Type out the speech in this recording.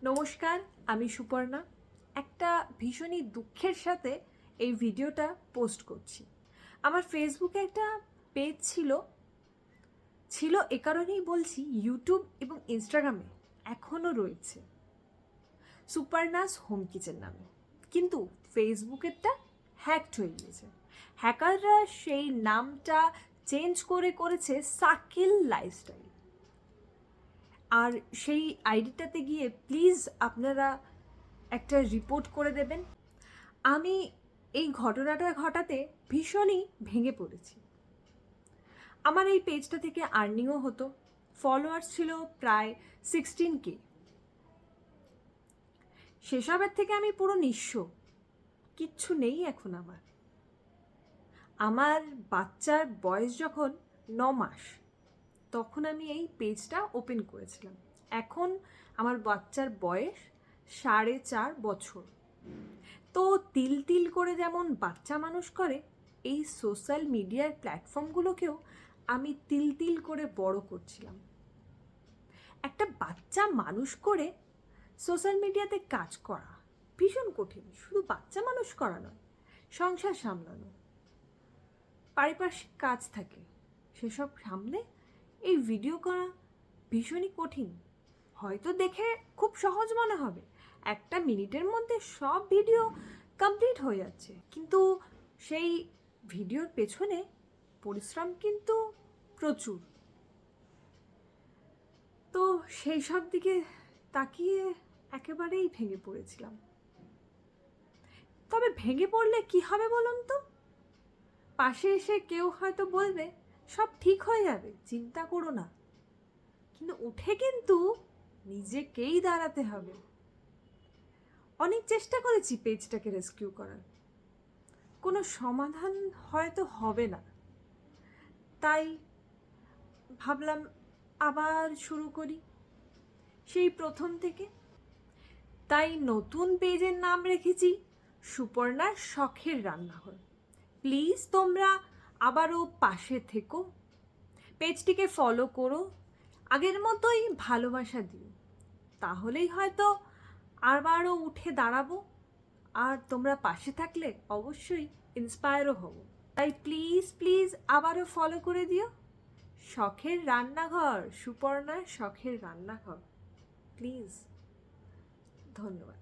নমস্কার, আমি সুপর্ণা। একটা ভীষণই দুঃখের সাথে এই ভিডিওটা পোস্ট করছি। আমার ফেসবুকে একটা পেজ ছিল এ কারণেই বলছি, ইউটিউব এবং ইনস্টাগ্রামে এখনও রয়েছে সুপারনাস হোম কিচেন নামে। কিন্তু ফেসবুকেরটা হ্যাকড হয়ে গিয়েছে। হ্যাকাররা সেই নামটা চেঞ্জ করেছে সাকিল লাইফস্টাইল। আর সেই আইডিটাতে গিয়ে প্লিজ আপনারা একটা রিপোর্ট করে দেবেন। আমি এই ঘটনাটা ঘটাতে ভীষণই ভেঙে পড়েছি। আমার এই পেজটা থেকে আর্নিংও হতো, ফলোয়ার্স ছিল প্রায় 16K। সেসবের থেকে আমি পুরো নিঃস্ব, কিচ্ছু নেই এখন আমার। আমার বাচ্চার বয়স যখন 9 মাস, তখন আমি এই পেজটা ওপেন করেছিলাম। এখন আমার বাচ্চার বয়স 4.5 বছর। তো তিল তিল করে যেমন বাচ্চা মানুষ করে, এই সোশ্যাল মিডিয়ার প্ল্যাটফর্মগুলোকেও আমি তিল তিল করে বড় করছিলাম। একটা বাচ্চা মানুষ করে সোশ্যাল মিডিয়াতে কাজ করা ভীষণ কঠিন। শুধু বাচ্চা মানুষ করা নয়, সংসার সামলানো, পারিপার্শ্বিক কাজ থাকে, সেসব সামলে এই ভিডিও করা ভীষণই কঠিন। হয়তো দেখে খুব সহজ মনে হবে, একটা মিনিটের মধ্যে সব ভিডিও কমপ্লিট হয়ে যাচ্ছে, কিন্তু সেই ভিডিওর পেছনে পরিশ্রম কিন্তু প্রচুর। তো সেই সব দিকে তাকিয়ে একেবারেই ভেঙে পড়েছিলাম। তবে ভেঙে পড়লে কি হবে বলুন তো? পাশে এসে কেউ হয়তো বলবে সব ঠিক হয়ে যাবে, চিন্তা করো না। কিন্তু উঠে কিন্তু নিজেকেই দাঁড়াতে হবে। অনেক চেষ্টা করেছি পেজটাকে রেস্কিউ করার, কোনো সমাধান হয়তো হবে না, তাই ভাবলাম আবার শুরু করি সেই প্রথম থেকে। তাই নতুন পেজের নাম রেখেছি সুপর্ণার শখের রান্নাঘর। প্লিজ তোমরা আবারও পাশে থেকো, পেজটিকে ফলো করো, আগের মতোই ভালোবাসা দিও, তাহলেই হয়তো আবারও উঠে দাঁড়াবো। আর তোমরা পাশে থাকলে অবশ্যই ইন্সপায়ারও হব। তাই প্লিজ প্লিজ আবারও ফলো করে দিও শখের রান্নাঘর, সুপর্ণার শখের রান্নাঘর। প্লিজ, ধন্যবাদ।